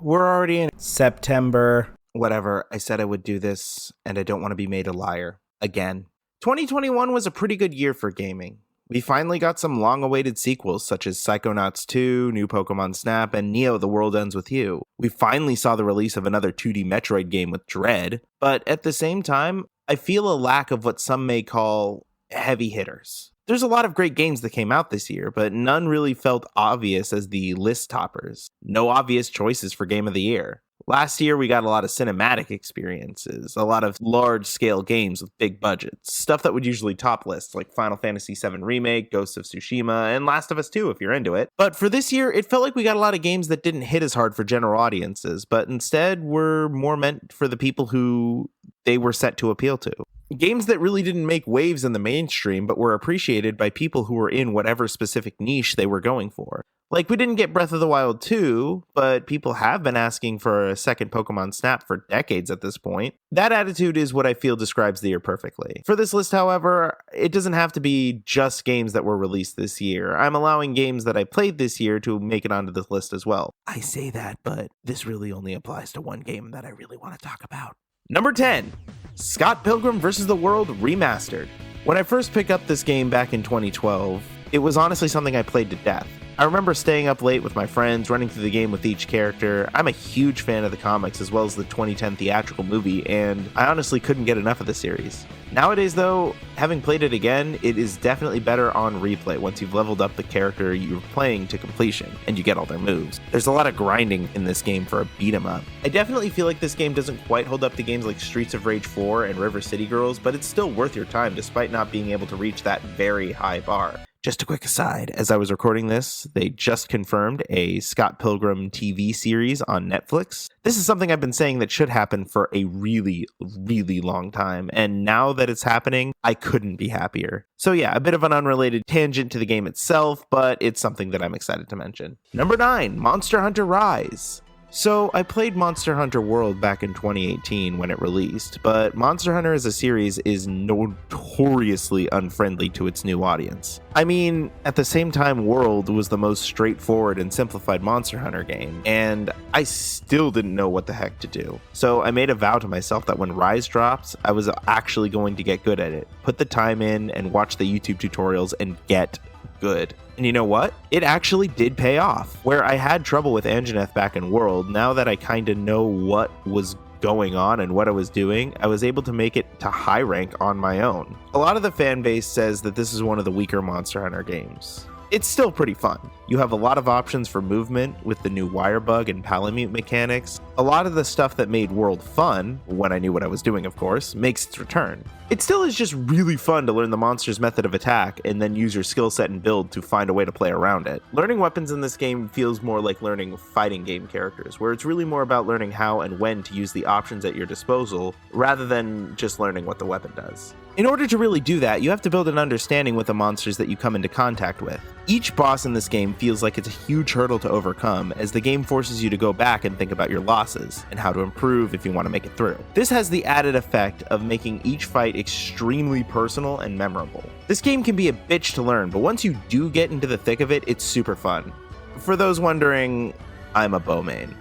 We're already in September. Whatever. I said I would do this, and I don't want to be made a liar. Again. 2021 was a pretty good year for gaming. We finally got some long-awaited sequels such as Psychonauts 2, New Pokemon Snap, and Neo The World Ends With You. We finally saw the release of another 2D Metroid game with Dread, but at the same time, I feel a lack of what some may call heavy hitters. There's a lot of great games that came out this year, but none really felt obvious as the list toppers. No obvious choices for Game of the Year. Last year, we got a lot of cinematic experiences, a lot of large-scale games with big budgets, stuff that would usually top lists like Final Fantasy VII Remake, Ghosts of Tsushima, and Last of Us 2 if you're into it. But for this year, it felt like we got a lot of games that didn't hit as hard for general audiences, but instead were more meant for the people who they were set to appeal to. Games that really didn't make waves in the mainstream, but were appreciated by people who were in whatever specific niche they were going for. Like, we didn't get Breath of the Wild 2, but people have been asking for a second Pokemon Snap for decades at this point. That attitude is what I feel describes the year perfectly. For this list, however, it doesn't have to be just games that were released this year. I'm allowing games that I played this year to make it onto this list as well. I say that, but this really only applies to one game that I really want to talk about. Number 10, Scott Pilgrim vs. the World Remastered. When I first picked up this game back in 2012, it was honestly something I played to death. I remember staying up late with my friends, running through the game with each character. I'm a huge fan of the comics as well as the 2010 theatrical movie, and I honestly couldn't get enough of the series. Nowadays though, having played it again, it is definitely better on replay once you've leveled up the character you're playing to completion, and you get all their moves. There's a lot of grinding in this game for a beat 'em up. I definitely feel like this game doesn't quite hold up to games like Streets of Rage 4 and River City Girls, but it's still worth your time despite not being able to reach that very high bar. Just a quick aside, as I was recording this, they just confirmed a Scott Pilgrim TV series on Netflix. This is something I've been saying that should happen for a really, really long time, and now that it's happening, I couldn't be happier. So yeah, a bit of an unrelated tangent to the game itself, but it's something that I'm excited to mention. Number 9, Monster Hunter Rise. So I played Monster Hunter World back in 2018 when it released, but Monster Hunter as a series is notoriously unfriendly to its new audience. I mean, at the same time, World was the most straightforward and simplified Monster Hunter game, and I still didn't know what the heck to do. So I made a vow to myself that when Rise drops, I was actually going to get good at it, put the time in, and watch the YouTube tutorials and get good. And you know what? It actually did pay off. Where I had trouble with Anjanath back in World, now that I kind of know what was going on and what I was doing, I was able to make it to high rank on my own. A lot of the fan base says that this is one of the weaker Monster Hunter games. It's still pretty fun. You have a lot of options for movement with the new wire bug and palamute mechanics. A lot of the stuff that made World fun, when I knew what I was doing of course, makes its return. It still is just really fun to learn the monster's method of attack and then use your skill set and build to find a way to play around it. Learning weapons in this game feels more like learning fighting game characters, where it's really more about learning how and when to use the options at your disposal, rather than just learning what the weapon does. In order to really do that, you have to build an understanding with the monsters that you come into contact with. Each boss in this game feels like it's a huge hurdle to overcome, as the game forces you to go back and think about your losses, and how to improve if you want to make it through. This has the added effect of making each fight extremely personal and memorable. This game can be a bitch to learn, but once you do get into the thick of it, it's super fun. For those wondering, I'm a Bowmain.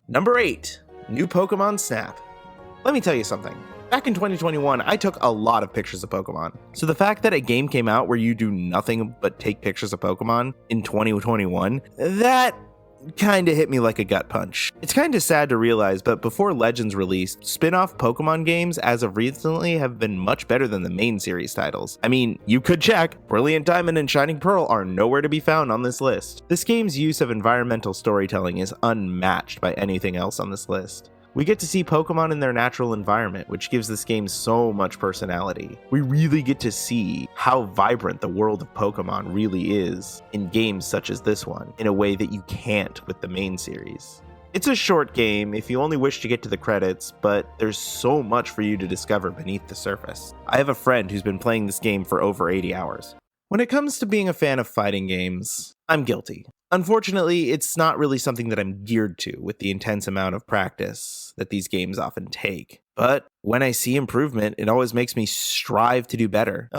Number 8, New Pokemon Snap. Let me tell you something. Back in 2021, I took a lot of pictures of Pokemon. So the fact that a game came out where you do nothing but take pictures of Pokemon in 2021, that kinda hit me like a gut punch. It's kinda sad to realize, but before Legends released, spin-off Pokemon games as of recently have been much better than the main series titles. I mean, you could check, Brilliant Diamond and Shining Pearl are nowhere to be found on this list. This game's use of environmental storytelling is unmatched by anything else on this list. We get to see Pokemon in their natural environment, which gives this game so much personality. We really get to see how vibrant the world of Pokemon really is in games such as this one, in a way that you can't with the main series. It's a short game if you only wish to get to the credits, but there's so much for you to discover beneath the surface. I have a friend who's been playing this game for over 80 hours. When it comes to being a fan of fighting games, I'm guilty. Unfortunately, it's not really something that I'm geared to with the intense amount of practice that these games often take. But When I see improvement, it always makes me strive to do better.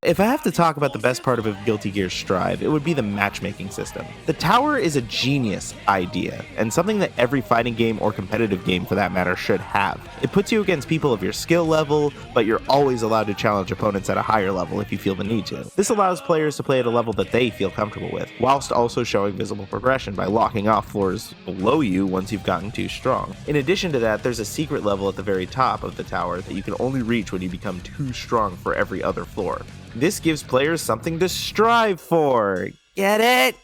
If I have to talk about the best part of a Guilty Gear Strive, it would be the matchmaking system. The tower is a genius idea, and something that every fighting game or competitive game for that matter should have. It puts you against people of your skill level, but you're always allowed to challenge opponents at a higher level if you feel the need to. This allows players to play at a level that they feel comfortable with, whilst also showing visible progression by locking off floors below you once you've gotten too strong. In addition to that, there's a secret level at the very top of the tower that you can only reach when you become too strong for every other floor. This gives players something to strive for. Get it?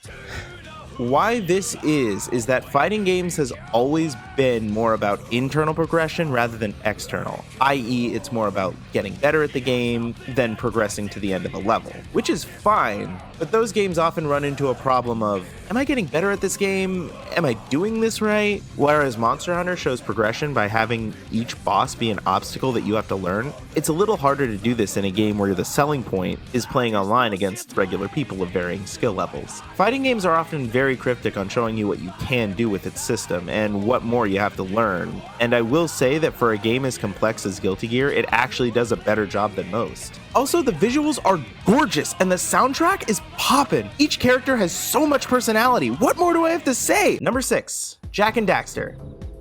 Why this is that fighting games has always been more about internal progression rather than external, i.e. it's more about getting better at the game than progressing to the end of a level, which is fine, but those games often run into a problem of, am I getting better at this game? Am I doing this right? Whereas Monster Hunter shows progression by having each boss be an obstacle that you have to learn, it's a little harder to do this in a game where the selling point is playing online against regular people of varying skill levels. Fighting games are often very cryptic on showing you what you can do with its system and what more you have to learn, and I will say that for a game as complex as Guilty Gear, it actually does a better job than most. Also, the visuals are gorgeous and the soundtrack is poppin'. Each character has so much personality. What more do I have to say? Number 6, Jak and Daxter.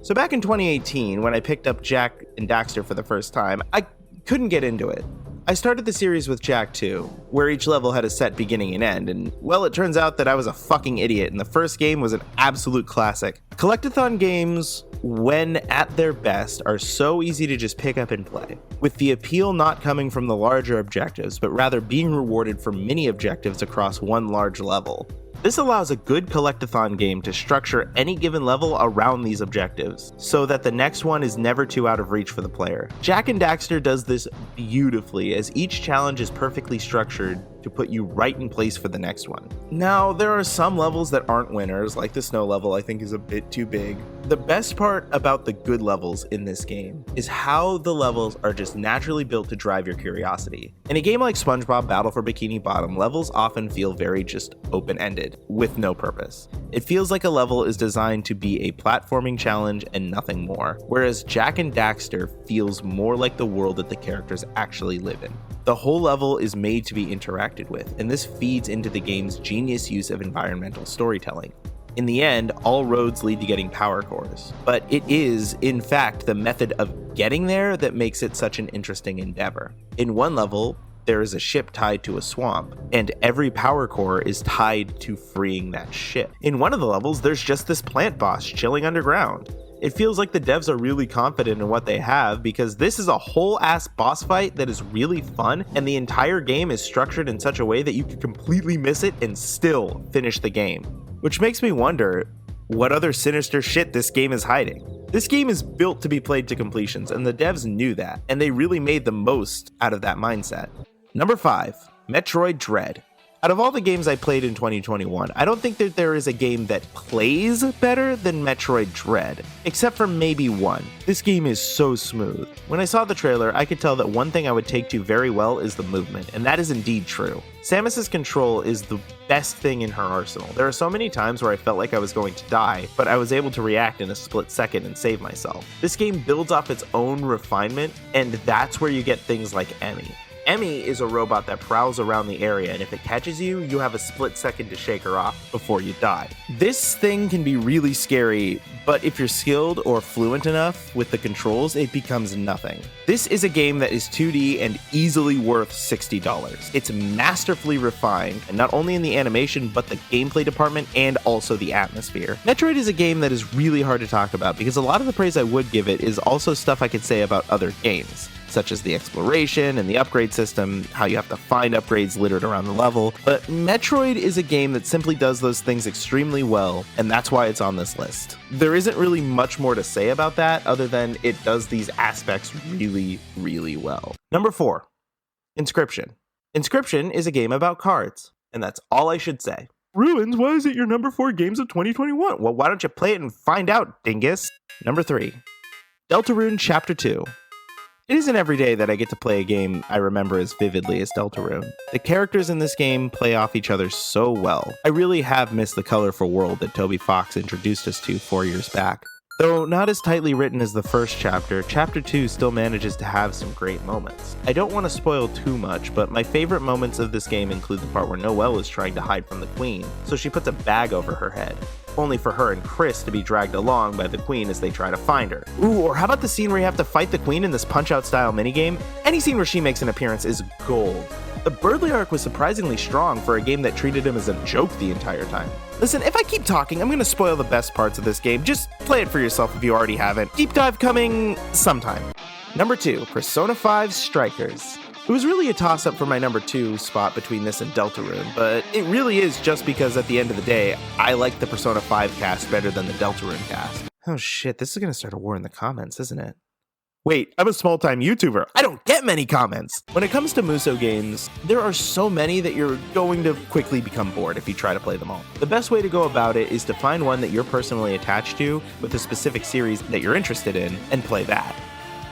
So back in 2018, when I picked up Jak and Daxter for the first time, I couldn't get into it. I started the series with Jak 2, where each level had a set beginning and end, and well, it turns out that I was a fucking idiot, and the first game was an absolute classic. Collectathon games, when at their best, are so easy to just pick up and play, with the appeal not coming from the larger objectives, but rather being rewarded for mini objectives across one large level. This allows a good collectathon game to structure any given level around these objectives, so that the next one is never too out of reach for the player. Jak and Daxter does this beautifully, as each challenge is perfectly structured to put you right in place for the next one. Now, there are some levels that aren't winners, like the snow level I think is a bit too big. The best part about the good levels in this game is how the levels are just naturally built to drive your curiosity. In a game like SpongeBob Battle for Bikini Bottom, levels often feel very just open-ended, with no purpose. It feels like a level is designed to be a platforming challenge and nothing more, whereas Jak and Daxter feels more like the world that the characters actually live in. The whole level is made to be interacted with, and this feeds into the game's genius use of environmental storytelling. In the end, all roads lead to getting power cores, but it is, in fact, the method of getting there that makes it such an interesting endeavor. In one level, there is a ship tied to a swamp, and every power core is tied to freeing that ship. In one of the levels, there's just this plant boss chilling underground. It feels like the devs are really confident in what they have, because this is a whole ass boss fight that is really fun, and the entire game is structured in such a way that you can completely miss it and still finish the game. Which makes me wonder what other sinister shit this game is hiding. This game is built to be played to completions, and the devs knew that, and they really made the most out of that mindset. Number 5, Metroid Dread. Out of all the games I played in 2021, I don't think that there is a game that plays better than Metroid Dread, except for maybe one. This game is so smooth. When I saw the trailer, I could tell that one thing I would take to very well is the movement, and that is indeed true. Samus's control is the best thing in her arsenal. There are so many times where I felt like I was going to die, but I was able to react in a split second and save myself. This game builds off its own refinement, and that's where you get things like Emmy. Emmy is a robot that prowls around the area, and if it catches you, you have a split second to shake her off before you die. This thing can be really scary, but if you're skilled or fluent enough with the controls, it becomes nothing. This is a game that is 2D and easily worth $60. It's masterfully refined, and not only in the animation, but the gameplay department and also the atmosphere. Metroid is a game that is really hard to talk about, because a lot of the praise I would give it is also stuff I could say about other games, such as the exploration and the upgrade system, how you have to find upgrades littered around the level. But Metroid is a game that simply does those things extremely well, and that's why it's on this list. There isn't really much more to say about that other than it does these aspects really, really well. Number 4, Inscryption. Inscryption is a game about cards, and that's all I should say. Ruins, why is it your number 4 games of 2021? Well, why don't you play it and find out, dingus? Number 3, Deltarune Chapter 2. It isn't every day that I get to play a game I remember as vividly as Deltarune. The characters in this game play off each other so well. I really have missed the colorful world that Toby Fox introduced us to 4 years back. Though not as tightly written as the first chapter, Chapter 2 still manages to have some great moments. I don't want to spoil too much, but my favorite moments of this game include the part where Noelle is trying to hide from the Queen, so she puts a bag over her head, only for her and Chris to be dragged along by the Queen as they try to find her. Ooh, or how about the scene where you have to fight the Queen in this Punch-Out style minigame? Any scene where she makes an appearance is gold. The Berdly arc was surprisingly strong for a game that treated him as a joke the entire time. Listen, if I keep talking, I'm gonna spoil the best parts of this game. Just play it for yourself if you already haven't. Deep dive coming sometime. Number 2, Persona 5 Strikers. It was really a toss-up for my number 2 spot between this and Deltarune, but it really is just because at the end of the day, I like the Persona 5 cast better than the Deltarune cast. Oh shit, this is gonna start a war in the comments, isn't it? Wait, I'm a small-time YouTuber. I don't get many comments. When it comes to Musou games, there are so many that you're going to quickly become bored if you try to play them all. The best way to go about it is to find one that you're personally attached to with a specific series that you're interested in and play that.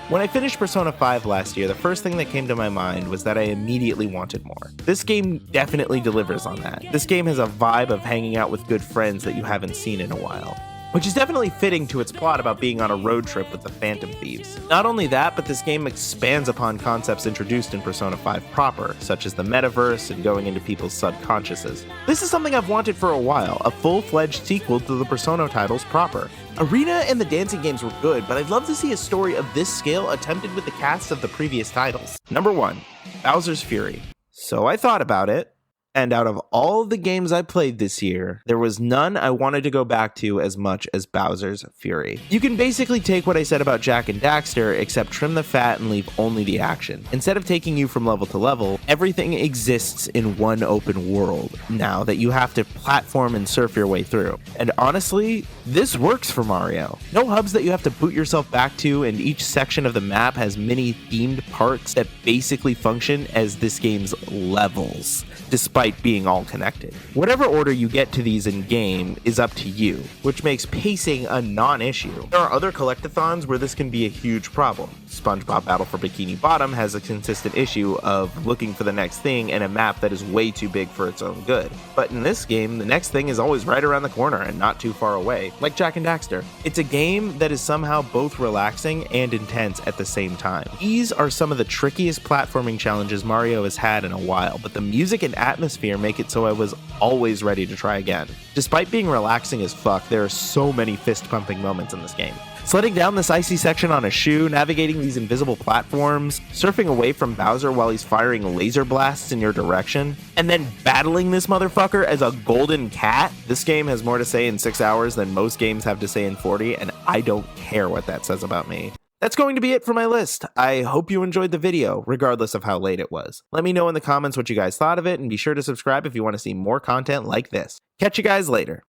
When I finished Persona 5 last year, the first thing that came to my mind was that I immediately wanted more. This game definitely delivers on that. This game has a vibe of hanging out with good friends that you haven't seen in a while, which is definitely fitting to its plot about being on a road trip with the Phantom Thieves. Not only that, but this game expands upon concepts introduced in Persona 5 proper, such as the metaverse and going into people's subconsciouses. This is something I've wanted for a while, a full-fledged sequel to the Persona titles proper. Arena and the dancing games were good, but I'd love to see a story of this scale attempted with the cast of the previous titles. Number 1, Bowser's Fury. So I thought about it, and out of all of the games I played this year, there was none I wanted to go back to as much as Bowser's Fury. You can basically take what I said about Jak and Daxter, except trim the fat and leave only the action. Instead of taking you from level to level, everything exists in one open world now that you have to platform and surf your way through. And honestly, this works for Mario. No hubs that you have to boot yourself back to, and each section of the map has many themed parts that basically function as this game's levels, despite being all connected. Whatever order you get to these in game is up to you, which makes pacing a non-issue. There are other collectathons where this can be a huge problem. SpongeBob Battle for Bikini Bottom has a consistent issue of looking for the next thing in a map that is way too big for its own good. But in this game, the next thing is always right around the corner and not too far away, like Jak and Daxter. It's a game that is somehow both relaxing and intense at the same time. These are some of the trickiest platforming challenges Mario has had in a while, but the music and atmosphere make it so I was always ready to try again. Despite being relaxing as fuck, there are so many fist-pumping moments in this game. Sledding down this icy section on a shoe, navigating these invisible platforms, surfing away from Bowser while he's firing laser blasts in your direction, and then battling this motherfucker as a golden cat. This game has more to say in 6 hours than most games have to say in 40, and I don't care what that says about me. That's going to be it for my list. I hope you enjoyed the video, regardless of how late it was. Let me know in the comments what you guys thought of it, and be sure to subscribe if you want to see more content like this. Catch you guys later.